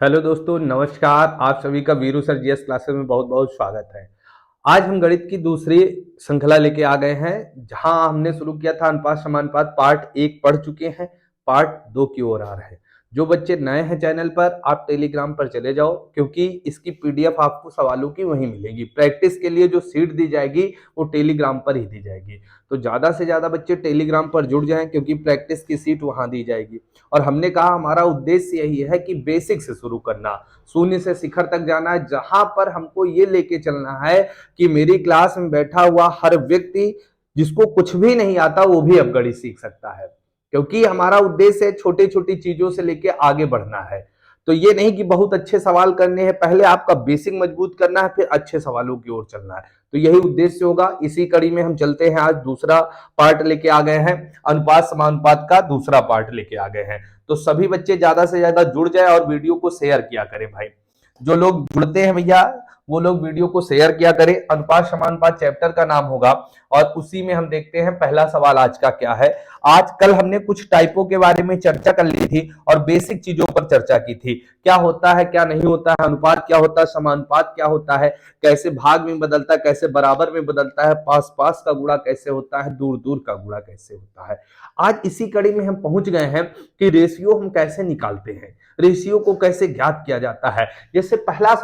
Hello दोस्तों, नमस्कार। आप सभी का वीरू सर जीएस क्लासेस में बहुत बहुत स्वागत है। आज हम गणित की दूसरी श्रृंखला लेके आ गए हैं, जहां हमने शुरू किया था अनुपात समानुपात पार्ट 1 पढ़ चुके हैं। पार्ट 2 की ओर आ रहे हैं। जो बच्चे नए हैं चैनल पर, आप टेलीग्राम पर चले जाओ, क्योंकि इसकी पीडीएफ आपको सवालों की वहीं मिलेगी। प्रैक्टिस के लिए जो सीट दी जाएगी वो टेलीग्राम पर ही दी जाएगी। तो ज्यादा से ज्यादा बच्चे टेलीग्राम पर जुड़ जाएं, क्योंकि प्रैक्टिस की सीट वहां दी जाएगी। और हमने कहा हमारा उद्देश्य यही है कि बेसिक से शुरू करना, शून्य से शिखर तक जाना है, जहां पर हमको ये लेके चलना है कि मेरी क्लास में बैठा हुआ हर व्यक्ति जिसको कुछ भी नहीं आता वो भी अब गणित सीख सकता है। क्योंकि हमारा उद्देश्य छोटी छोटी चीजों से लेके आगे बढ़ना है। तो ये नहीं कि बहुत अच्छे सवाल करने हैं, पहले आपका बेसिक मजबूत करना है, फिर अच्छे सवालों की ओर चलना है। तो यही उद्देश्य होगा। इसी कड़ी में हम चलते हैं। आज दूसरा पार्ट लेके आ गए हैं, अनुपात समानुपात का दूसरा पार्ट लेके आ गए हैं। तो सभी बच्चे ज्यादा से ज्यादा जुड़ जाए और वीडियो को शेयर किया करें भाई। जो लोग जुड़ते हैं भैया, वो लोग वीडियो को शेयर किया करें। अनुपात समानुपात चैप्टर का नाम होगा और उसी में हम देखते हैं पहला सवाल आज का क्या है। आज कल हमने कुछ टाइपों के बारे में चर्चा कर ली थी और बेसिक चीजों पर चर्चा की थी। क्या होता है, क्या नहीं होता है, अनुपात क्या होता है, समानुपात क्या होता है, कैसे भाग में बदलता है, कैसे बराबर में बदलता है, पास पास का गुणा कैसे होता है, दूर दूर का गुणा कैसे होता है। आज इसी कड़ी में हम पहुंच गए हैं कि रेशियो हम कैसे निकालते हैं, रेशियो को कैसे ज्ञात किया जाता है। जैसे पहला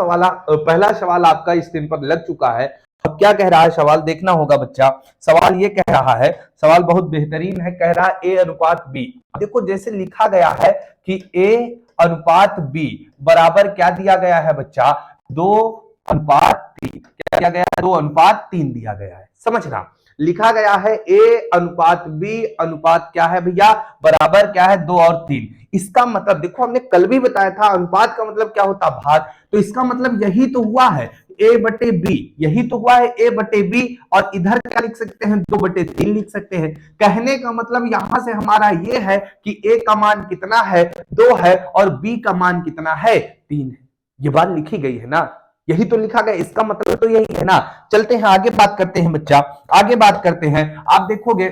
सवाल आपका स्क्रीन पर लग चुका है। अब क्या कह रहा है सवाल, देखना होगा बच्चा। सवाल ये कह रहा है, सवाल बहुत बेहतरीन है, कह रहा है ए अनुपात बी। देखो जैसे लिखा गया है कि ए अनुपात बी बराबर क्या दिया गया है बच्चा, 2:3। क्या दिया गया है, 2:3 दिया गया है। समझना, लिखा गया है ए अनुपात बी अनुपात क्या है भैया, बराबर क्या है, 2 और 3। इसका मतलब देखो, हमने कल भी बताया था अनुपात का मतलब क्या होता है, भाग। तो इसका मतलब यही तो हुआ है, ए बटे बी, यही तो हुआ है ए बटे बी। और इधर क्या लिख सकते हैं, 2/3 लिख सकते हैं। कहने का मतलब यहां से हमारा ये है कि ए का मान कितना है, 2 है, और बी का मान कितना है, 3 है। ये बात लिखी गई है ना, यही तो लिखा गया, इसका मतलब तो यही है ना। चलते हैं आगे बात करते हैं बच्चा, आगे बात करते हैं। आप देखोगे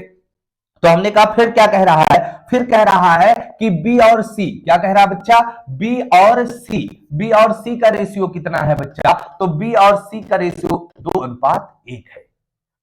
तो हमने कहा फिर क्या कह रहा है, फिर कह रहा है कि बी और सी, क्या कह रहा है बच्चा, बी और सी का रेशियो कितना है बच्चा, तो बी और सी का रेशियो 2:1 है।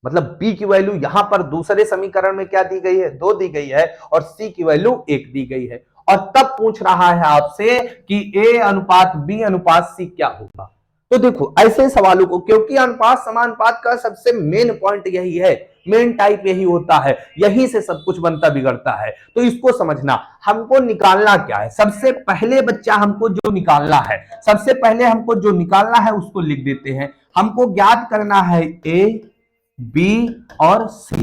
मतलब बी की वैल्यू यहां पर दूसरे समीकरण में क्या दी गई है, 2 दी गई है, और सी की वैल्यू 1 दी गई है। और तब पूछ रहा है आपसे कि ए अनुपात बी अनुपात सी क्या होगा। तो देखो ऐसे सवालों को, क्योंकि अनुपात समानुपात का सबसे मेन पॉइंट यही है, मेन टाइप यही होता है, यही से सब कुछ बनता बिगड़ता है। तो इसको समझना, हमको निकालना क्या है। सबसे पहले बच्चा हमको जो निकालना है, सबसे पहले हमको जो निकालना है उसको लिख देते हैं। हमको ज्ञात करना है ए बी और सी,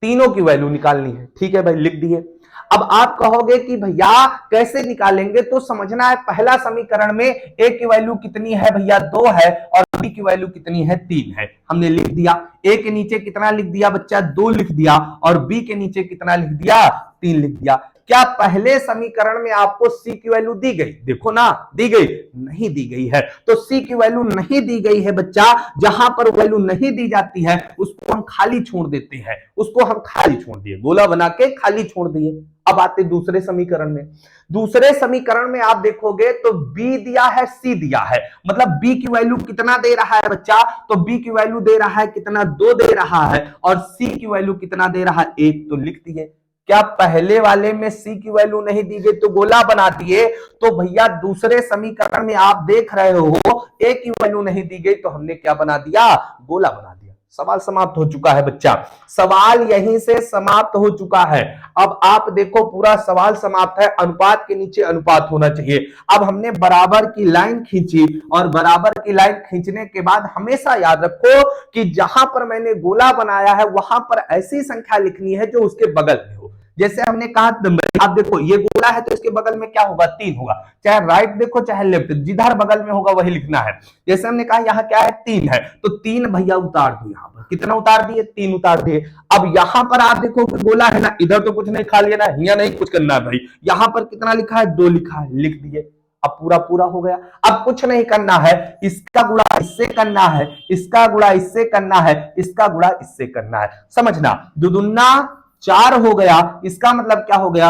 तीनों की वैल्यू निकालनी है। ठीक है भाई, लिख दिए। अब आप कहोगे कि भैया कैसे निकालेंगे, तो समझना है पहला समीकरण में ए की वैल्यू कितनी है भैया, 2 है, और बी की वैल्यू कितनी है, 3 है। हमने लिख दिया, ए के नीचे कितना लिख दिया बच्चा, 2 लिख दिया, और बी के नीचे कितना लिख दिया, 3 लिख दिया। क्या पहले समीकरण में आपको सी की वैल्यू दी गई, देखो ना, दी गई नहीं, दी गई है। तो सी की वैल्यू नहीं दी गई है बच्चा, जहां पर वैल्यू नहीं दी जाती है उसको हम खाली छोड़ देते हैं, उसको हम खाली छोड़ दिए, गोला बना के खाली छोड़ दिए। अब आते दूसरे समीकरण में। दूसरे समीकरण में आप देखोगे तो बी दिया है, सी दिया है, मतलब बी की वैल्यू कितना दे रहा है बच्चा, तो बी की वैल्यू दे रहा है कितना, 2 दे रहा है, और सी की वैल्यू कितना दे रहा है, 1। तो लिख दिए। क्या पहले वाले में सी की वैल्यू नहीं दी गई तो गोला बना दिए, तो भैया दूसरे समीकरण में आप देख रहे हो ए की वैल्यू नहीं दी गई, तो हमने क्या बना दिया, गोला बना दिया। सवाल समाप्त हो चुका है बच्चा, सवाल यहीं से समाप्त हो चुका है। अब आप देखो पूरा सवाल समाप्त है, अनुपात के नीचे अनुपात होना चाहिए। अब हमने बराबर की लाइन खींची, और बराबर की लाइन खींचने के बाद हमेशा याद रखो कि जहां पर मैंने गोला बनाया है वहां पर ऐसी संख्या लिखनी है जो उसके बगल में हो। जैसे हमने कहा, आप देखो ये गोला है तो इसके बगल में क्या होगा, 3 होगा, चाहे राइट देखो चाहे लेफ्ट, जिधर बगल में होगा वही लिखना है। जैसे हमने कहा यहाँ क्या है, 3 है, तो 3 भैया उतार दो, यहाँ पर कितना उतार दिए, 3 उतार दिए। अब यहाँ पर आप देखो गोला है ना, इधर तो कुछ नहीं, खा लिया ना, यहाँ नहीं कुछ करना है भाई, यहाँ पर कितना लिखा है, 2 लिखा है, लिख दिए। अब पूरा पूरा हो गया। अब कुछ नहीं करना है, इसका गुणा इससे करना है, इसका गुणा इससे करना है, इसका गुणा इससे करना है। समझना, दुगुना 4 हो गया, इसका मतलब क्या हो गया,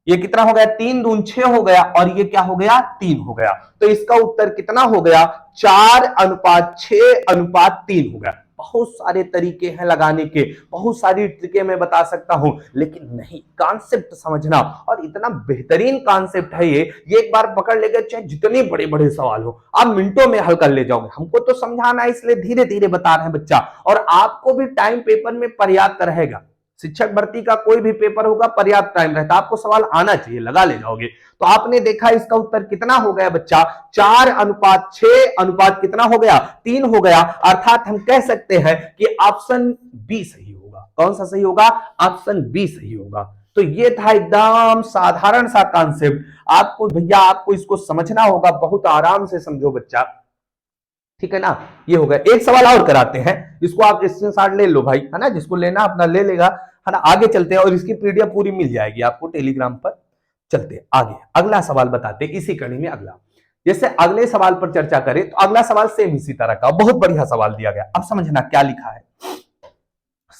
ये कितना हो गया, 3 दून 6 हो गया, और ये क्या हो गया, 3 हो गया। तो इसका उत्तर कितना हो गया, 4:6:3 हो गया। बहुत सारे तरीके हैं लगाने के, बहुत सारी ट्रिकें मैं बता सकता हूं, लेकिन नहीं, कॉन्सेप्ट समझना, और इतना बेहतरीन कॉन्सेप्ट है ये एक बार पकड़ लेगा, चाहे जितने बड़े बड़े सवाल हो आप मिनटों में हल कर ले जाओगे। हमको तो समझाना है, इसलिए धीरे धीरे बता रहे हैं बच्चा, और आपको भी टाइम पेपर में पर्याप्त रहेगा। शिक्षक भर्ती का कोई भी पेपर होगा, पर्याप्त टाइम रहता है, आपको सवाल आना चाहिए, लगा ले जाओगे। तो आपने देखा इसका उत्तर कितना हो गया बच्चा, 4:6 कितना हो गया, 3 हो गया। अर्थात हम कह सकते हैं कि ऑप्शन बी सही होगा। कौन सा सही होगा, ऑप्शन बी सही होगा। तो ये था एकदम साधारण सा कॉन्सेप्ट, आपको भैया आपको इसको समझना होगा, बहुत आराम से समझो बच्चा, ठीक है ना। ये हो गया, एक सवाल और कराते हैं, इसको आप स्क्रीनशॉट ले लो भाई, है ना, जिसको लेना अपना ले लेगा, है ना। आगे चलते हैं, और इसकी पीडीएफ पूरी मिल जाएगी आपको टेलीग्राम पर। चलते हैं आगे, अगला सवाल बताते हैं इसी कड़ी में। अगला, जैसे अगले सवाल पर चर्चा करें, तो अगला सवाल सेम इसी तरह का, बहुत बढ़िया सवाल दिया गया। अब समझना क्या लिखा है,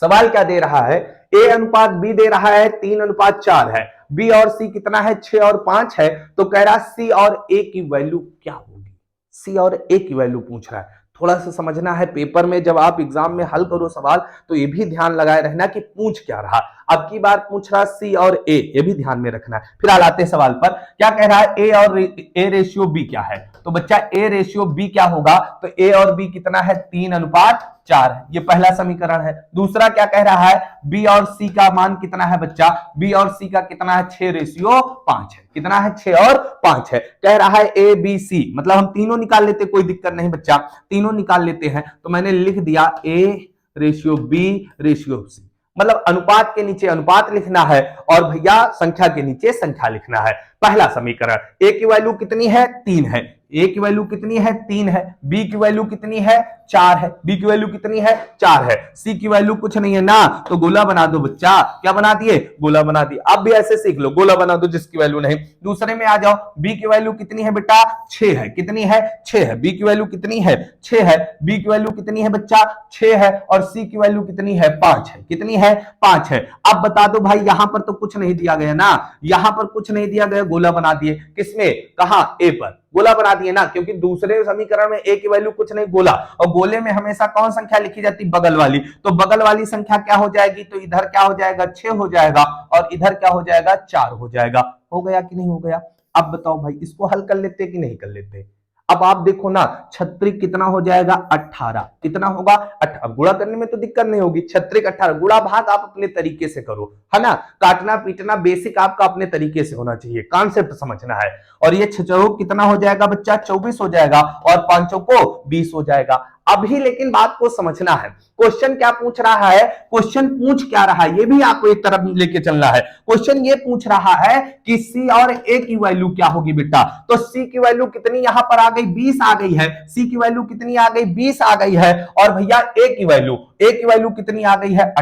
सवाल क्या दे रहा है, A:B दे रहा है, 3:4 है, B और C कितना है, 6 और 5 है। तो कह रहा C और A की वैल्यू क्या होगी, C और A की वैल्यू पूछ रहा है। थोड़ा सा समझना है, पेपर में जब आप एग्जाम में हल करो सवाल, तो ये भी ध्यान लगाए रहना कि पूछ क्या रहा। अब की बार पूछ रहा C और A, ये भी ध्यान में रखना है। फिर आते हैं सवाल पर, क्या कह रहा है, A और A:B क्या है। तो बच्चा A:B क्या होगा, तो A और B कितना है, 3:4 है, ये पहला समीकरण है। दूसरा क्या कह रहा है, B और C का मान कितना है बच्चा, B और C का कितना है, 6:5 है। कितना है, 6 और 5 है। कह रहा है ABC, मतलब हम तीनों निकाल लेते, कोई दिक्कत नहीं बच्चा, तीनों निकाल लेते हैं। तो मैंने लिख दिया A:B:C, मतलब अनुपात के नीचे अनुपात लिखना है, और भैया संख्या के नीचे संख्या लिखना है। पहला समीकरण, A की वैल्यू कितनी है, 3 है, A की वैल्यू कितनी है, 3 है, B की वैल्यू कितनी है, 4 है, B की वैल्यू कितनी है, 4 है, C की वैल्यू कुछ नहीं है ना, तो गोला बना दो बच्चा। क्या बना दिए, गोला बना दिए। आप भी ऐसे सीख लो, गोला बना दो जिसकी वैल्यू नहीं। दूसरे में आ जाओ, B की वैल्यू कितनी है बेटा, 6 है, कितनी है, 6 है। B की वैल्यू कितनी है, 6 है, B की वैल्यू कितनी है बच्चा, 6 है, और C की वैल्यू कितनी है, 5 है, कितनी है, 5 है। अब बता दो भाई, यहां पर तो कुछ नहीं दिया गया ना, यहां पर कुछ नहीं दिया गया, गोला बना दिए। किसमें, कहां, A पर गोला बना दिए ना, क्योंकि दूसरे समीकरण में A की वैल्यू कुछ नहीं, गोला, और गोले में हमेशा कौन संख्या लिखी जाती, बगल वाली। तो बगल वाली संख्या क्या हो जाएगी, तो इधर क्या हो जाएगा, 6 हो जाएगा, और इधर क्या हो जाएगा, 4 हो जाएगा। हो गया कि नहीं हो गया। अब बताओ भाई, इसको हल कर लेते कि नहीं कर लेते। अब आप देखो ना, 36 कितना हो जाएगा, 18, कितना होगा, 18। गुणा करने में तो दिक्कत नहीं होगी, 36 18, गुणा भाग आप अपने तरीके से करो, है ना। काटना पीटना बेसिक आपका अपने तरीके से होना चाहिए, कॉन्सेप्ट समझना है। और ये 6 कितना हो जाएगा बच्चा, 24 हो जाएगा, और 5 को 20 हो जाएगा। अभी लेकिन बात को समझना है, क्वेश्चन क्या पूछ रहा है, क्वेश्चन पूछ क्या रहा है, ये भी आपको एक तरफ लेके चलना है। क्वेश्चन ये पूछ रहा है कि C और A की वैल्यू क्या होगी बेटा। तो C की वैल्यू कितनी यहां पर आ गई, 20 आ गई है। C की वैल्यू कितनी आ गई, 20 आ गई है। और भैया A की वैल्यू कितनी आ गई है,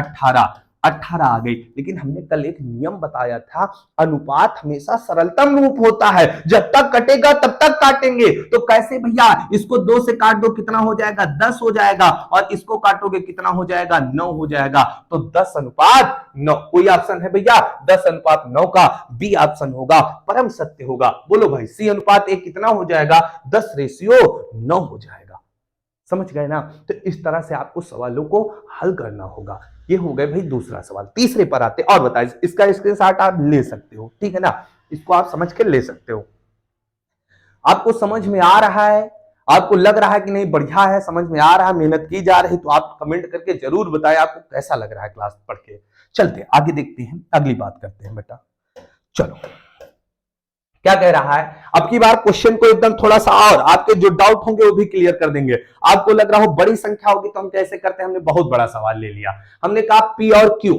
18 आ गई। लेकिन हमने कल एक नियम बताया था, अनुपात हमेशा सरलतम रूप होता है, जब तक कटेगा तब तक काटेंगे। तो कैसे भैया, इसको 2 से काट दो, कितना हो जाएगा, 10 हो जाएगा, और इसको काटोगे कितना हो जाएगा, 9 हो जाएगा। तो 10:9, कोई ऑप्शन है भैया 10:9 का, बी ऑप्शन होगा, परम सत्य होगा। बोलो भाई, C:A कितना हो जाएगा, 10:9 हो जाएगा। समझ गए ना। तो इस तरह से आपको सवालों को हल करना होगा। ये हो गए भाई दूसरा सवाल। तीसरे पर आते और बताइए, इसका स्क्रीनशॉट आप ले सकते हो, ठीक है ना, इसको आप समझ के ले सकते हो। आपको समझ में आ रहा है, आपको लग रहा है कि नहीं बढ़िया है, समझ में आ रहा है, मेहनत की जा रही, तो आप कमेंट करके जरूर बताएं आपको कैसा लग रहा है क्लास पढ़ के। चलते आगे देखते हैं, अगली बात करते हैं बेटा। चलो क्या कह रहा है, अब की बार क्वेश्चन को एकदम थोड़ा सा और आपके जो डाउट होंगे वो भी क्लियर कर देंगे। आपको लग रहा हो बड़ी संख्या होगी तो हम कैसे करते हैं, हमने बहुत बड़ा सवाल ले लिया। हमने कहा P और Q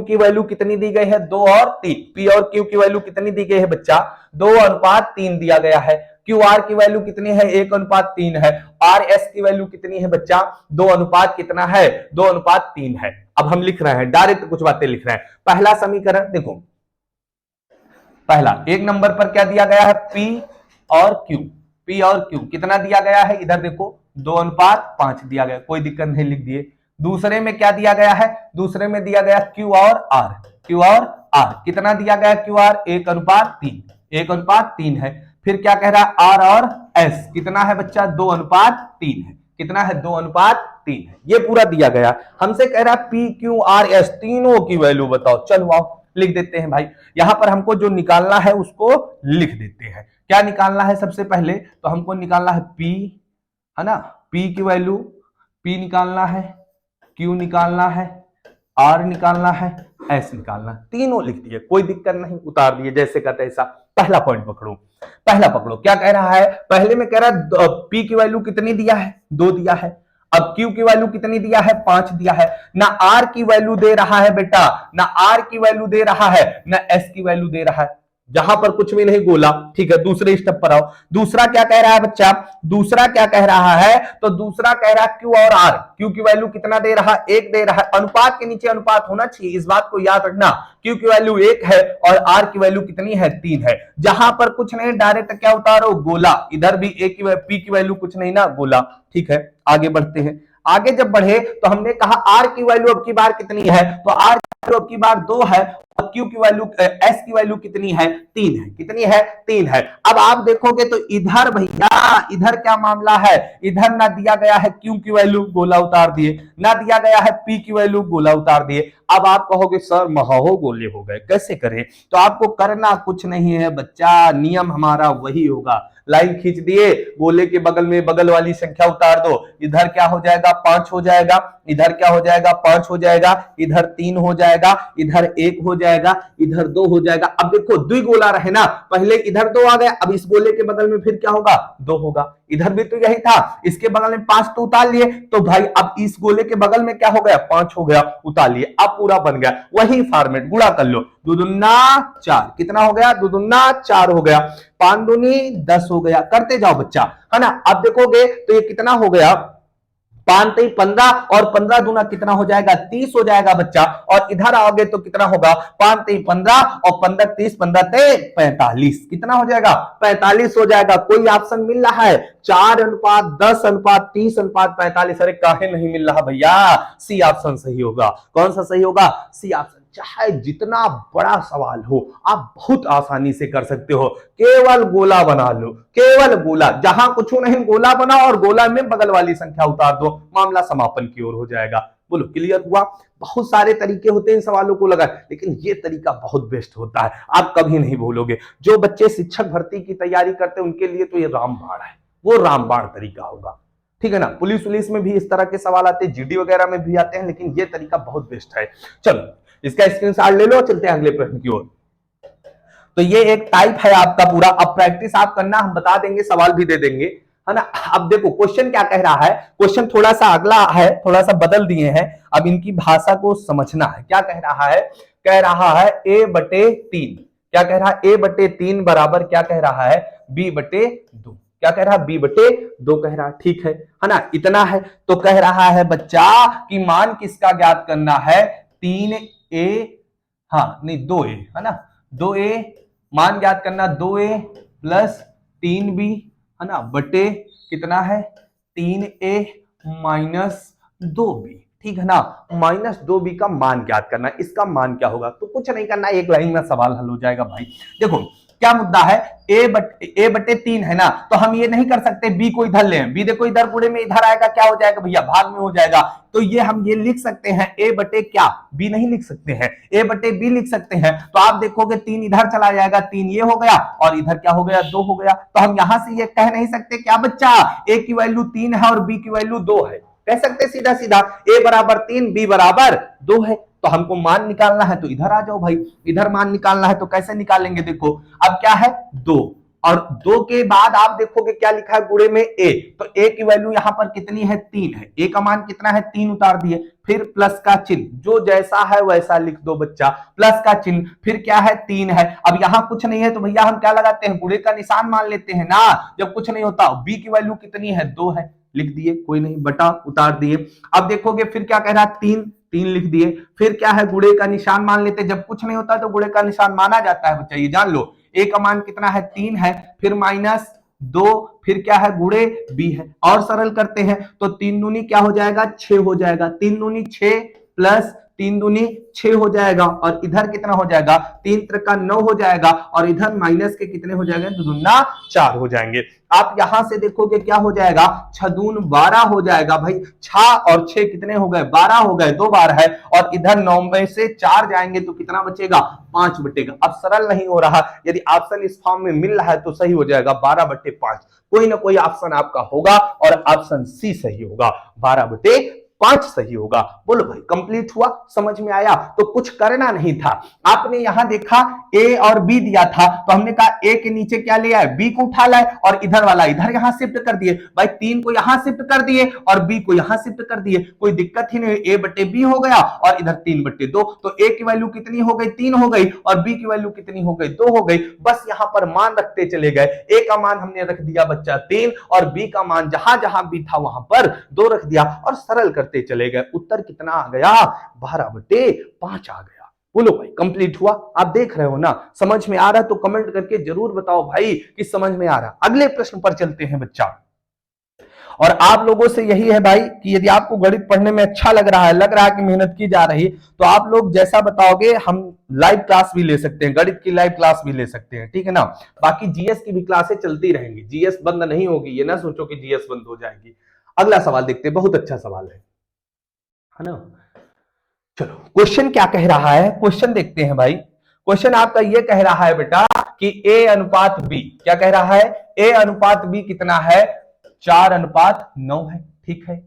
की वैल्यू कितनी दी गई है, 2 और 3। P और Q की वैल्यू कितनी दी गई है बच्चा, 2:3 दिया गया है। QR की वैल्यू कितनी है, 1:3 है। RS की वैल्यू कितनी है बच्चा, 2 कितना है, 2:3 है। अब हम लिख रहे हैं, डायरेक्ट कुछ बातें लिख रहे हैं। पहला समीकरण देखो, पहला एक नंबर पर क्या दिया गया है, P और Q कितना दिया गया है, इधर देखो 2:5 दिया गया, कोई दिक्कत नहीं, लिख दिए। दूसरे में क्या दिया गया है, दूसरे में दिया गया Q और आर, कितना दिया गया क्यू आर 1:3, 1:3 है। फिर क्या कह रहा है आर और एस, कितना है बच्चा 2:3 है, कितना है 2:3 है, ये पूरा दिया गया। हमसे कह रहा है पी क्यू आर एस तीनों की वैल्यू बताओ, चलो आओ लिख देते हैं भाई। यहां पर हमको जो निकालना है उसको लिख देते हैं। क्या निकालना है सबसे पहले, तो हमको निकालना है पी, है ना, पी की वैल्यू, पी निकालना है, क्यू निकालना है, आर निकालना है, एस निकालना है, तीनों लिख दिए, कोई दिक्कत नहीं, उतार दिए जैसे का तैसा। पहला पॉइंट पकड़ो, पहला पकड़ो, क्या कह रहा है, पहले में कह रहा है पी की वैल्यू कितनी दिया है 2 दिया है, अब क्यू की वैल्यू कितनी दिया है 5 दिया है, ना आर की वैल्यू दे रहा है बेटा, ना आर की वैल्यू दे रहा है, ना एस की वैल्यू दे रहा है, जहां पर कुछ भी नहीं बोला। ठीक है, दूसरे स्टेप पर आओ। दूसरा क्या कह रहा है बच्चा, दूसरा क्या कह रहा है, तो दूसरा कह रहा है क्यू और आर, क्यू की वैल्यू कितना दे रहा है 1 दे रहा है, अनुपात के नीचे अनुपात होना चाहिए, इस बात को याद रखना। क्यू की वैल्यू 1 है और आर की वैल्यू कितनी है 3 है, जहां पर कुछ नहीं डायरेक्ट क्या उतारो गोला, इधर भी ए की पी की वैल्यू कुछ नहीं ना गोला। ठीक है, आगे बढ़ते हैं। आगे जब बढ़े तो हमने कहा आर की वैल्यू अब की बार कितनी है, तो आर की वैल्यू अब की बार 2 है और क्यू की वैल्यू एस की वैल्यू कितनी है 3 है, कितनी है 3 है। अब आप देखोगे तो इधर भैया इधर क्या मामला है, इधर ना दिया गया है क्यू की वैल्यू गोला उतार दिए, ना दिया गया है पी की वैल्यू गोला उतार दिए। अब आप कहोगे सर महाहो गोले हो गए, कैसे करें, तो आपको करना कुछ नहीं है बच्चा, नियम हमारा वही होगा, लाइन खींच दिए, गोले के बगल में बगल वाली संख्या उतार दो, इधर क्या हो जाएगा 5 हो जाएगा, इधर क्या हो जाएगा 5 हो जाएगा, इधर 3 हो जाएगा, इधर 1 हो जाएगा, इधर 2 हो जाएगा। अब देखो 2 गोला रहे ना, पहले इधर 2 आ गया, अब इस गोले के बगल में फिर क्या होगा 2 होगा, इधर भी तो यही था, इसके बगल में 5 तो उतार लिए, तो भाई अब इस गोले के बगल में क्या हो गया 5 हो गया, उतार लिए, अब पूरा बन गया, वही फॉर्मेट, गुणा कर लो, 2 दूना 4, कितना हो गया 2 दूना 4 हो गया, 5 दूनी 10 हो गया, करते जाओ बच्चा, है ना। अब देखोगे तो ये कितना हो गया 5 3 15 और 15 दूना कितना हो जाएगा 30 हो जाएगा बच्चा, और इधर आओगे तो कितना होगा 5 3 15 और 15 30 15 45, कितना हो जाएगा 45 हो जाएगा। कोई ऑप्शन मिल रहा है 4:10:30:45, अरे काहे नहीं मिल रहा भैया, सी ऑप्शन सही होगा। कौन सा सही होगा, सी ऑप्शन। चाहे जितना बड़ा सवाल हो आप बहुत आसानी से कर सकते हो, केवल गोला बना लो, केवल गोला, जहां कुछ नहीं गोला बनाओ और गोला में बगल वाली संख्या उतार दो, मामला समापन की ओर हो जाएगा। बोलो क्लियर हुआ। बहुत सारे तरीके होते हैं इन सवालों को लगा, लेकिन ये तरीका बहुत बेस्ट होता है, आप कभी नहीं भूलोगे। जो बच्चे शिक्षक भर्ती की तैयारी करते हैं उनके लिए तो ये रामबाण है, वो रामबाण तरीका होगा, ठीक है ना। पुलिस में भी इस तरह के सवाल आते हैं, जीडी वगैरह में भी आते हैं, लेकिन ये तरीका बहुत बेस्ट है। चलो इसका स्क्रीनशॉट ले लो, चलते हैं अगले प्रश्न की ओर। तो ये एक टाइप है आपका पूरा, अब प्रैक्टिस आप करना, हम बता देंगे, सवाल भी दे देंगे, है ना। अब देखो क्वेश्चन क्या कह रहा है, क्वेश्चन थोड़ा सा अगला है, थोड़ा सा बदल दिए हैं, अब इनकी भाषा को समझना है। क्या कह रहा है, कह रहा है a/3, क्या कह रहा है a/3 बराबर क्या कह रहा है b/2, क्या कह रहा है b/2 कह रहा है, ठीक है ना, इतना है। तो कह रहा है बच्चा कि मान किसका ज्ञात करना है 3a, हाँ नहीं 2a, है ना, 2a मान ज्ञात करना, 2a प्लस 3b, है ना, बटे कितना है 3a माइनस 2b, ठीक है ना, माइनस 2b का मान ज्ञात करना। इसका मान क्या होगा, तो कुछ नहीं करना, एक लाइन में सवाल हल हो जाएगा भाई। देखो क्या मुद्दा है, a/3 है ना, तो हम ये नहीं कर सकते b को इधर लें, b देखो इधर पूरे में इधर आएगा, क्या हो जाएगा भैया भाग में हो जाएगा, तो ये हम ये लिख सकते हैं a/क्या b नहीं लिख सकते हैं, a/b लिख सकते हैं। तो आप देखोगे 3 इधर चला जाएगा, 3 ये हो गया और इधर क्या हो गया 2 हो गया, तो हम यहां से ये कह नहीं सकते क्या बच्चा a की वैल्यू 3 है और b की वैल्यू 2 है, कह सकते सीधा सीधा a बराबर 3 b बराबर 2 है। तो हमको मान निकालना है तो इधर आ जाओ भाई, इधर मान निकालना है तो कैसे निकालेंगे, देखो अब क्या है 2 और 2 के बाद आप देखोगे क्या लिखा है गुणे में a, तो a की वैल्यू यहां पर कितनी है 3 है, a का मान कितना है 3 उतार दिए, फिर प्लस का चिन्ह, जो जैसा है वैसा लिख दो बच्चा, प्लस का चिन्ह, फिर क्या है 3 है। अब यहां कुछ नहीं है तो भैया हम क्या लगाते हैं, गुणे का निशान मान लेते हैं ना, जब कुछ नहीं होता। b की वैल्यू कितनी है 2 है, लिख दिए, कोई नहीं, बटा उतार दिए। अब देखोगे फिर क्या कह रहा है 3 लिख दिए, फिर क्या है गुणे का निशान मान लेते, जब कुछ नहीं होता तो गुणे का निशान माना जाता है बच्चा, ये जान लो। a का मान कितना है 3 है, फिर माइनस 2, फिर क्या है गुणे b है, और सरल करते हैं तो 3 दूनी क्या हो जाएगा 6 हो जाएगा, 3 दूनी 6 प्लस 3 दूनी 6 हो जाएगा, और इधर कितना हो जाएगा, 3 त्रिका 9 हो जाएगा, और इधर माइनस के कितने हो जाएंगे, 2 दूना 4 हो जाएंगे। आप यहां से देखोगे क्या हो जाएगा, 6 दून 12 हो जाएगा भाई, 6 और 6 कितने हो गए, 12 हो गए, 2 बार है, और इधर 9 में से 4 जाएंगे तो कितना बचेगा, 5 बटेगा। अब सरल नहीं हो रहा, यदि ऑप्शन इस फॉर्म में मिल रहा है तो सही हो जाएगा 12/5, कोई ना कोई ऑप्शन आपका होगा, और ऑप्शन सी सही होगा, 12/5 सही होगा। बोलो भाई कंप्लीट हुआ, समझ में आया? तो कुछ करना नहीं था, आपने यहां देखा ए और बी दिया था, तो हमने कहा ए के नीचे क्या ले आए, बी को उठा लाए, और इधर वाला इधर यहां शिफ्ट कर दिए भाई, 3 को यहां शिफ्ट कर दिए और बी को यहां शिफ्ट कर दिए, कोई दिक्कत ही नहीं, ए बटे बी हो गया, और इधर 3/2, तो ए की वैल्यू कितनी हो गई, 3 हो गई, और बी की वैल्यू कितनी हो गई, 2 हो गई। बस यहां पर मान रखते चले गए, ए का मान हमने रख दिया बच्चा 3, और बी का मान जहां जहां बी था वहां पर 2 रख दिया, और सरल करते चले गए। उत्तर कितना आ गया, 12/5 आ गया। बोलो भाई कंप्लीट हुआ? आप देख रहे हो ना, समझ में आ रहा है तो कमेंट करके जरूर बताओ भाई कि समझ में आ रहा। अगले प्रश्न पर चलते हैं बच्चा, और आप लोगों से यही है भाई कि यदि आपको गणित पढ़ने में अच्छा लग रहा है कि मेहनत की जा रही, तो आप लोग जैसा बताओगे हम लाइव क्लास भी ले सकते हैं, गणित की लाइव क्लास भी ले सकते हैं, ठीक है ना। बाकी जीएस की भी क्लासें चलती रहेंगी, जीएस बंद नहीं होगी, ये ना सोचो कि जीएस बंद हो जाएगी। अगला सवाल देखते हैं, बहुत अच्छा सवाल है ना। चलो क्वेश्चन क्या कह रहा है, क्वेश्चन देखते हैं भाई। क्वेश्चन आपका ये कह रहा है बेटा कि ए अनुपात बी, क्या कह रहा है, ए अनुपात बी कितना है, 4:9 है, ठीक है।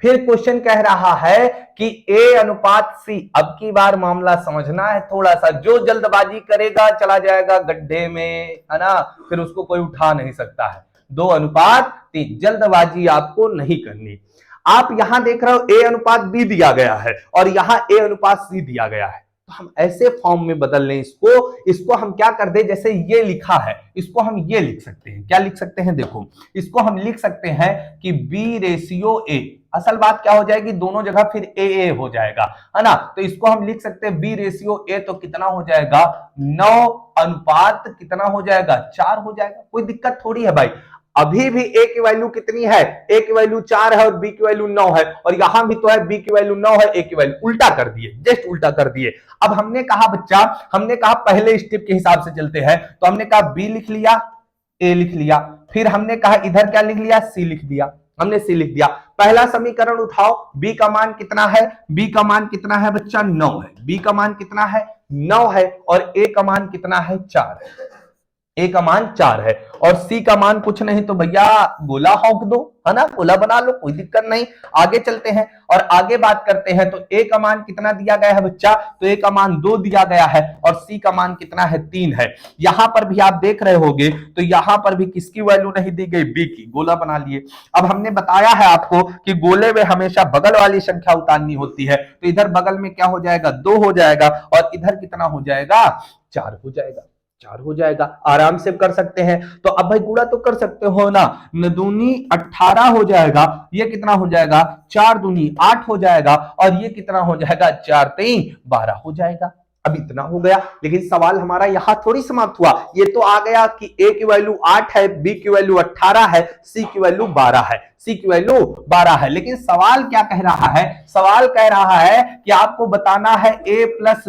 फिर क्वेश्चन कह रहा है कि ए अनुपात सी, अब की बार मामला समझना है थोड़ा सा, जो जल्दबाजी करेगा चला जाएगा गड्ढे में, है ना, फिर उसको कोई उठा नहीं सकता है। 2:3, जल्दबाजी आपको नहीं करनी। आप यहां देख रहे हो ए अनुपात बी दिया गया है, और यहां ए अनुपात सी दिया गया है, तो हम ऐसे फॉर्म में बदल लें इसको हम क्या कर दे, जैसे ये लिखा है इसको हम ये लिख सकते हैं, क्या लिख सकते हैं, देखो इसको हम लिख सकते हैं कि B/A। असल बात क्या हो जाएगी, दोनों जगह फिर ए हो जाएगा, है ना, तो इसको हम लिख सकते हैं B/A, तो कितना हो जाएगा, 9 अनुपात कितना हो जाएगा, 4 हो जाएगा। कोई दिक्कत थोड़ी है भाई, अभी भी ए की वैल्यू कितनी है, ए की वैल्यू 4 है और बी की वैल्यू 9 है, और यहां भी तो है बी की वैल्यू 9 है, ए की वैल्यू, उल्टा कर दिए, जस्ट उल्टा कर दिए। अब हमने कहा बच्चा, हमने कहा पहले स्टेप के हिसाब से चलते हैं, तो हमने कहा बी लिख लिया, ए लिख लिया, फिर हमने कहा इधर क्या लिख लिया, सी लिख दिया, हमने सी लिख दिया। पहला समीकरण उठाओ, बी का मान कितना है, बी का मान कितना है बच्चा, 9 है, बी का मान कितना है, 9 है, और ए का मान कितना है, 4 है, ए का मान 4 है, और सी का मान कुछ नहीं तो भैया गोला हौंक दो, है ना, गोला बना लो, कोई दिक्कत नहीं। आगे चलते हैं और आगे बात करते हैं, तो ए का मान कितना दिया गया है बच्चा, तो ए का मान 2 दिया गया है, और सी का मान कितना है, 3 है। यहां पर भी आप देख रहे होगे, तो यहां पर भी किसकी वैल्यू नहीं दी गई, बी की, गोला बना लिए। अब हमने बताया है आपको कि गोले में हमेशा बगल वाली संख्या उतारनी होती है, तो इधर बगल में क्या हो जाएगा, 2 हो जाएगा, और इधर कितना हो जाएगा, 4 हो जाएगा, 4 हो जाएगा, आराम से कर सकते हैं। तो अब भाई गुणा तो कर सकते हो ना, 9 दूनी 18 हो जाएगा, ये कितना हो जाएगा, 4 दूनी 8 हो जाएगा, और ये कितना हो जाएगा, 4 3 12 हो जाएगा। अब इतना हो गया, लेकिन सवाल हमारा यहां थोड़ी समाप्त हुआ, ये तो आ गया कि ए की वैल्यू 8 है, बी की वैल्यू 18 है, सी की वैल्यू 12 है, सी की वैल्यू 12 है। लेकिन सवाल क्या कह रहा है, सवाल कह रहा है कि आपको बताना है ए प्लस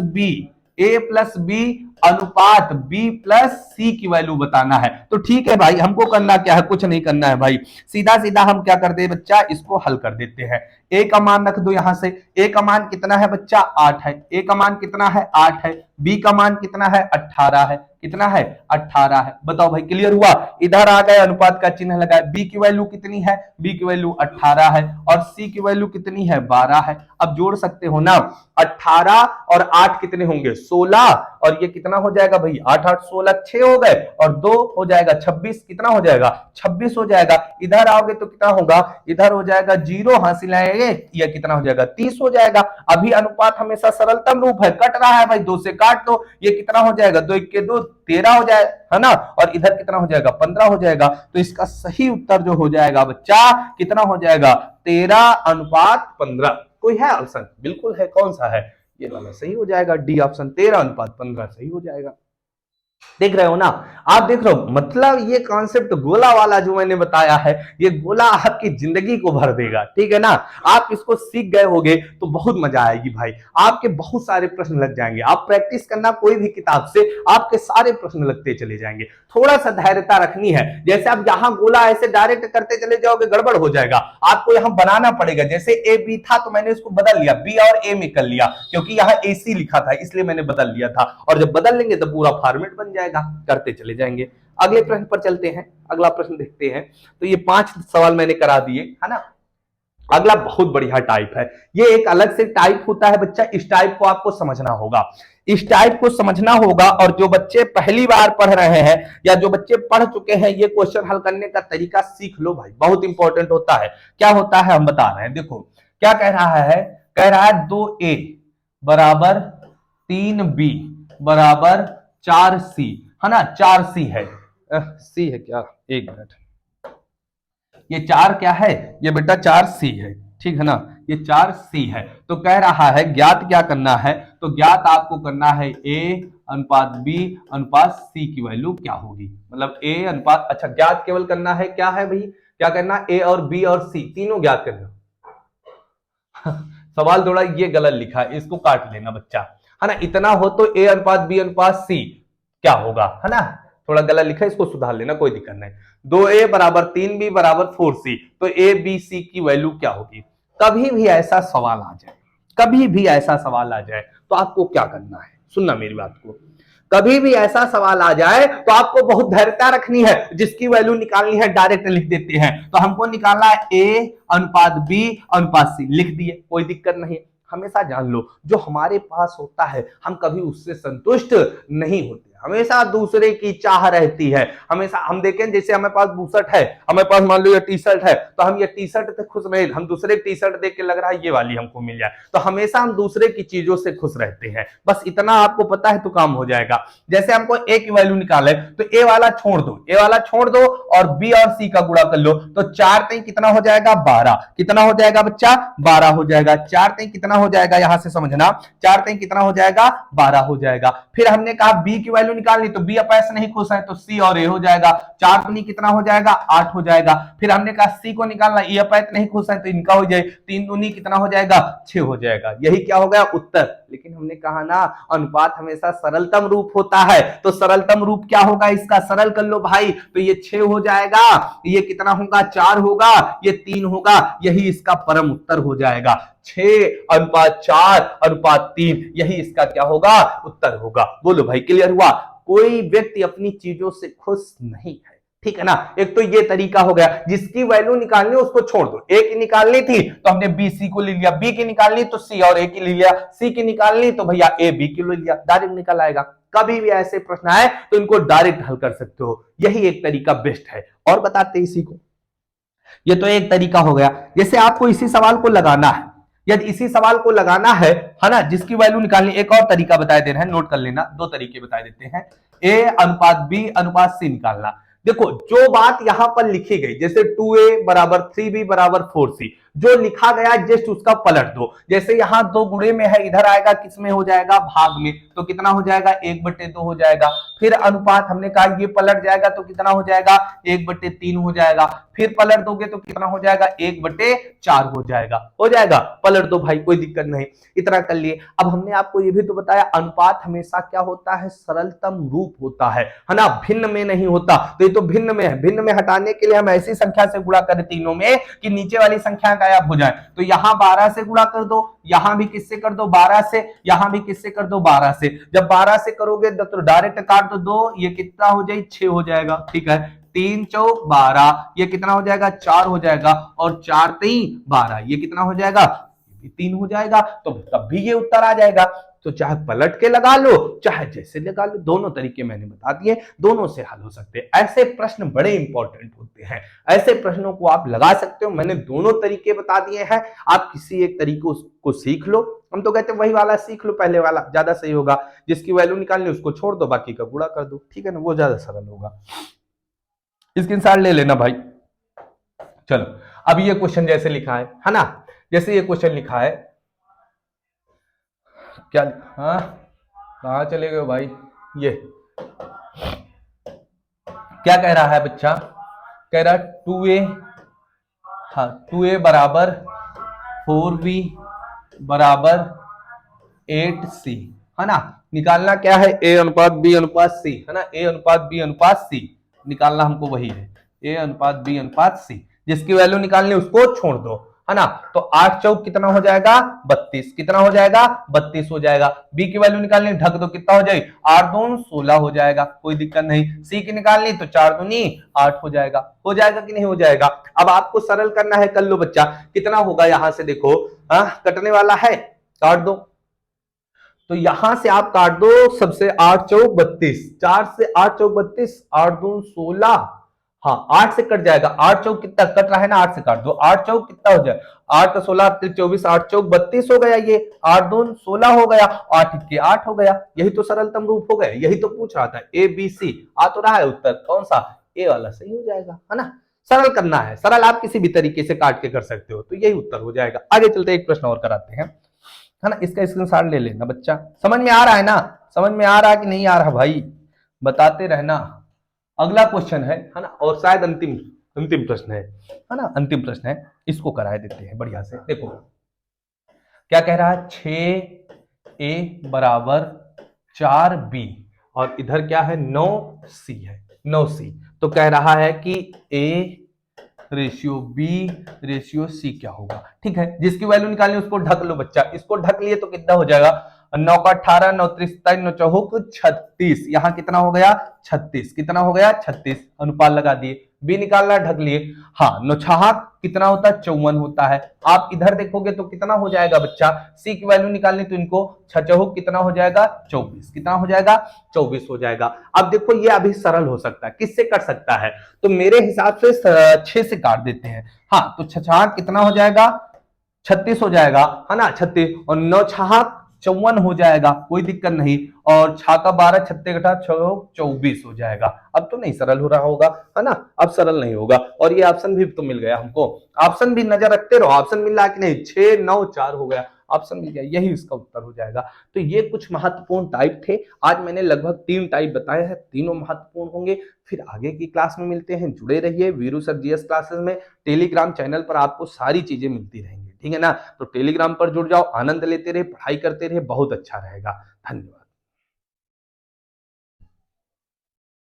बी अनुपात बी प्लस सी की वैल्यू बताना है। तो ठीक है भाई, हमको करना क्या है, कुछ नहीं करना है भाई, सीधा सीधा हम क्या कर दे बच्चा, इसको हल कर देते हैं। ए का मान रख दो यहां से, ए का मान कितना है बच्चा, 8 है, ए का मान कितना है, 8 है, बी का मान कितना है, 18 है, कितना है, 18 है। बताओ भाई क्लियर हुआ, इधर आ गए, अनुपात का चिन्ह लगाए, बी की वैल्यू कितनी है, बी की वैल्यू 18 है, और सी की वैल्यू कितनी है, 12 है। अब जोड़ सकते हो ना, 18 और 8 कितने होंगे, 16, और ये कितना हो जाएगा भाई, 8 8 16 6 हो गए, और 2 हो जाएगा 26, कितना हो जाएगा, 26 हो जाएगा। इधर आओगे तो कितना होगा, इधर हो जाएगा 0, हासिल आएंगे, यह कितना हो जाएगा, 30 हो जाएगा। अभी अनुपात हमेशा सरलतम रूप है, कट रहा है भाई, 2 से काट दो, ये कितना हो जाएगा, 2 1 के 2 13 हो जाए, है ना, और इधर कितना हो जाएगा, 15 हो जाएगा। तो इसका सही उत्तर जो हो जाएगा बच्चा, कितना हो जाएगा, 13:15। कोई है ऑप्शन, बिल्कुल है, कौन सा है, ये वाला सही हो जाएगा, डी ऑप्शन, 13:15 सही हो जाएगा। देख रहे हो ना, आप देख रहे हो, मतलब ये कॉन्सेप्ट गोला वाला जो मैंने बताया है, ये गोला आपकी जिंदगी को भर देगा, ठीक है ना। आप इसको सीख गए होगे तो बहुत मजा आएगी भाई, आपके बहुत सारे प्रश्न लग जाएंगे। आप प्रैक्टिस करना कोई भी किताब से, आपके सारे प्रश्न लगते चले जाएंगे। थोड़ा सा धैर्यता रखनी है, जैसे आप यहाँ गोला ऐसे डायरेक्ट करते चले जाओगे गड़बड़ हो जाएगा, आपको यहाँ बनाना पड़ेगा। जैसे ए बी था तो मैंने इसको बदल लिया, बी और ए में कर लिया, क्योंकि यहाँ ए सी लिखा था इसलिए मैंने बदल लिया था, और जब बदल लेंगे तो पूरा फॉर्मेट बन जाएगा, करते चले जाएंगे। अगले प्रश्न पर चलते हैं, अगला प्रश्न देखते हैं। तो ये 5 सवाल मैंने करा दिए, है ना। अगला बहुत बढ़िया टाइप है, ये एक अलग से टाइप होता है बच्चा, इस टाइप को आपको समझना होगा, इस टाइप को समझना होगा। और जो बच्चे पहली बार पढ़ रहे हैं या जो बच्चे पढ़ चुके हैं, ये क्वेश्चन हल करने का तरीका सीख लो भाई, बहुत इंपॉर्टेंट होता है। क्या होता है हम बता रहे हैं, देखो क्या कह रहा है, कह रहा है 2a बराबर 3b बराबर 4c, है ना, 4c है, सी है क्या, एक मिनट, ये 4 क्या है, ये बेटा 4c है, ठीक है ना, ये 4c है। तो कह रहा है ज्ञात क्या करना है, तो ज्ञात आपको करना है a अनुपात b अनुपात c की वैल्यू क्या होगी, मतलब a अनुपात, अच्छा ज्ञात केवल करना है, क्या है भाई, क्या करना, a और b और c तीनों ज्ञात करना। सवाल थोड़ा ये गलत लिखा है, इसको काट लेना बच्चा, है ना। इतना हो तो a अनुपात b अनुपात c क्या होगा, है ना, थोड़ा गलत लिखा है, इसको सुधार लेना, कोई दिक्कत नहीं। 2a बराबर 3b बराबर 4c, तो a b c की वैल्यू क्या होगी। कभी भी ऐसा सवाल आ जाए, कभी भी ऐसा सवाल आ जाए तो आपको क्या करना है, सुनना मेरी बात को, कभी भी ऐसा सवाल आ जाए तो आपको बहुत धैर्यता रखनी है, जिसकी वैल्यू निकालनी है डायरेक्ट लिख देते हैं। तो हमको निकालना है a अनुपात b अनुपात c, लिख दिए, कोई दिक्कत नहीं। हमेशा जान लो, जो हमारे पास होता है हम कभी उससे संतुष्ट नहीं होते, हमेशा दूसरे की चाह रहती है। हमेशा हम देखें, जैसे हमारे पास बुशर्ट है, हमारे पास मान लो ये टी शर्ट है, तो हम ये टी शर्ट से खुश नहीं, हम दूसरे टी शर्ट देख के लग रहा है ये वाली हमको मिल जाए, तो हमेशा हम दूसरे की चीजों से खुश रहते हैं। बस इतना आपको पता है तो काम हो जाएगा। जैसे हमको ए की वैल्यू निकाले, तो ए वाला छोड़ दो, ए वाला छोड़ दो और बी और सी का गुणा कर लो, तो 4 3 कितना हो जाएगा, 12, कितना हो जाएगा बच्चा, 12 हो जाएगा। 4 3 कितना हो जाएगा, यहां से समझना, 4 3 कितना हो जाएगा, 12 हो जाएगा। फिर हमने कहा बी की वैल्यू निकालनी, तो बी अपैस नहीं खुश है, तो सी और ए हो जाएगा। 4 दूनी कितना हो जाएगा, 8 हो जाएगा। फिर हमने कहा सी को निकालना, ए अपैस नहीं खुश है, तो इनका हो जाए, 3 दूनी कितना हो जाएगा, 6 हो जाएगा। यही क्या हो गया, उत्तर। लेकिन हमने कहा ना, अनुपात हमेशा सरलतम रूप होता है, तो सरलतम रूप क्या होगा इसका, सरल कर लो भाई, तो ये 6 हो जाएगा, ये कितना होगा, 4 होगा, ये 3 होगा, यही इसका परम उत्तर हो जाएगा। 6 अनुपात 4 अनुपात 3, यही इसका क्या होगा, उत्तर होगा। बोलो भाई, क्लियर हुआ। कोई व्यक्ति अपनी चीजों से खुश नहीं है, ठीक है ना। एक तो ये तरीका हो गया, जिसकी वैल्यू निकालनी उसको छोड़ दो। ए की निकालनी थी तो हमने बी सी को ले लिया, बी की निकालनी तो सी और ए की ले लिया, सी की निकालनी तो भैया ए बी की ले लिया, डायरेक्ट निकल आएगा। कभी भी ऐसे प्रश्न आए तो इनको डायरेक्ट हल कर सकते हो, यही एक तरीका बेस्ट है। और बताते इसी को, ये तो एक तरीका हो गया। जैसे आपको इसी सवाल को लगाना है, यदि इसी सवाल को लगाना है ना, जिसकी वैल्यू निकालनी, एक और तरीका बता दे रहे हैं, नोट कर लेना, 2 तरीके बता देते हैं। ए अनुपात बी अनुपात सी निकालना। देखो जो बात यहां पर लिखी गई, जैसे 2a बराबर 3b बराबर 4c, जो लिखा गया जस्ट उसका पलट दो। जैसे यहां 2 गुणे में है, इधर आएगा किस में हो जाएगा, भाग में, तो कितना हो जाएगा, 1/2 हो जाएगा। फिर अनुपात हमने कहा ये पलट जाएगा तो कितना हो जाएगा, 1/3 हो जाएगा। फिर पलट दोगे तो कितना हो जाएगा, 1/4 हो जाएगा, हो जाएगा, पलट दो भाई, कोई दिक्कत नहीं। इतना कर लिए। अब हमने आपको ये भी तो बताया, अनुपात हमेशा क्या होता है, सरलतम रूप होता है ना, भिन्न में नहीं होता। तो ये तो भिन्न में है, भिन्न में हटाने के लिए हम ऐसी संख्या से गुणा करें तीनों में कि नीचे वाली संख्या गायब हो जाए। तो यहां 12 से गुणा कर दो, यहां भी किससे कर दो, 12 से, यहां भी किससे कर दो, 12 से। जब 12 से करोगे तो डायरेक्ट काट दो, 2, ये कितना हो जाए, 6 हो जाएगा, ठीक है। 3 चौक 12, ये कितना हो जाएगा, 4 हो जाएगा, और 4 3 12, ये कितना हो जाएगा, 3 हो जाएगा। तो तब भी ये उत्तर आ जाएगा। तो चाहे पलट के लगा लो, चाहे जैसे लगा लो, दोनों तरीके मैंने बता दिए, दोनों से हल हो सकते हैं। ऐसे प्रश्न बड़े इंपॉर्टेंट होते हैं, ऐसे प्रश्नों को आप लगा सकते हो। मैंने दोनों तरीके बता दिए हैं, आप किसी एक तरीके को सीख लो। हम तो कहते हैं वही वाला सीख लो, पहले वाला ज्यादा सही होगा। जिसकी वैल्यू निकालनी उसको छोड़ दो, बाकी का गुणा कर दो, ठीक है ना, वो ज्यादा सरल होगा। स्क्रीनशॉट ले लेना भाई। चलो अब ये क्वेश्चन जैसे लिखा है ना, जैसे ये क्वेश्चन लिखा है, क्या, हाँ कहां चले गए भाई, ये क्या कह रहा है बच्चा, कह रहा 2a, हाँ 2a बराबर 4b बराबर 8c, है ना। निकालना क्या है, a अनुपात b अनुपात c, है ना, a अनुपात b अनुपात c निकालना हमको वही है, a अनुपात b अनुपात c। जिसकी वैल्यू निकालनी उसको छोड़ दो, है ना। तो 8 चौक कितना हो जाएगा 32, कितना हो जाएगा 32 हो जाएगा। b की वैल्यू निकालनी ढक दो, कितना हो जाएगी 8 दूनी 16 हो जाएगा, कोई दिक्कत नहीं। c की निकालनी तो 4 दूनी 8 हो जाएगा कि नहीं हो जाएगा। अब आपको सरल करना है, कर लो बच्चा। कितना होगा यहां से देखो, कटने वाला है, काट दो। तो यहां से आप काट दो सबसे, 8 चौक 32, 4 से 8 चौक 32, 8 दूनी 16, हाँ 8 से कट जाएगा, 8 चौक कितना कट रहा है ना, 8 से काट दो, 8 चौक कितना हो जाए 8 का 16 24, 8 चौक 32 हो गया, ये 8 दूनी 16 हो गया, 8 के 8 हो गया। यही तो सरलतम रूप हो गया, यही तो पूछ रहा था। ए बी सी आ तो रहा है, उत्तर कौन सा, ए वाला सही हो जाएगा, है ना। सरल करना है, सरल आप किसी भी तरीके से काट के कर सकते हो, तो यही उत्तर हो जाएगा। आगे चलते एक प्रश्न और कराते हैं, है ना। इसका स्क्रीनशॉट ले लेना बच्चा। समझ में आ रहा है ना, समझ में आ रहा है कि नहीं आ रहा भाई, बताते रहना। अगला क्वेश्चन है ना, और शायद अंतिम अंतिम प्रश्न है ना, अंतिम प्रश्न है, इसको कराए देते हैं बढ़िया से। देखो क्या कह रहा है, 6a बराबर 4b और इधर क्या है 9c है, 9c। तो कह रहा है कि a ratio B ratio C क्या होगा, ठीक है। जिसकी वैल्यू निकालनी उसको ढक लो बच्चा, इसको ढक लिए तो कितना हो जाएगा, 9 का 18, 9 3 9 चौक 36, यहां कितना हो गया 36, कितना हो गया 36, अनुपात लगा दिए। बी निकालना ढक लिए, हाँ 9 छहा कितना होता है 54 होता है। आप इधर देखोगे तो कितना हो जाएगा बच्चा, सी की वैल्यू निकालनी तो इनको 6 चौक कितना हो जाएगा 24, कितना हो जाएगा 24 हो जाएगा। अब देखो ये अभी सरल हो सकता है, किससे कर सकता है, तो मेरे हिसाब से 6 से काट देते हैं। हाँ तो 6 कितना हो जाएगा 36 हो जाएगा, है ना 36, और 9 छहा 54 हो जाएगा, कोई दिक्कत नहीं। और छा का 12, 36 24 हो जाएगा। अब तो नहीं सरल हो रहा होगा, है ना, अब सरल नहीं होगा। और ये ऑप्शन भी तो मिल गया हमको, ऑप्शन भी नजर रखते रहो, ऑप्शन मिल रहा है कि नहीं, 6 9 4 हो गया, ऑप्शन मिल गया, यही इसका उत्तर हो जाएगा। तो ये कुछ महत्वपूर्ण टाइप थे, आज मैंने लगभग 3 टाइप बताए हैं, तीनों महत्वपूर्ण होंगे। फिर आगे की क्लास में मिलते हैं, जुड़े रहिए वीरू सर जीएस क्लासेस में। टेलीग्राम चैनल पर आपको सारी चीजें मिलती रहेंगी, ठीक है ना। तो टेलीग्राम पर जुड़ जाओ, आनंद लेते रहे, पढ़ाई करते रहे, बहुत अच्छा रहेगा। धन्यवाद।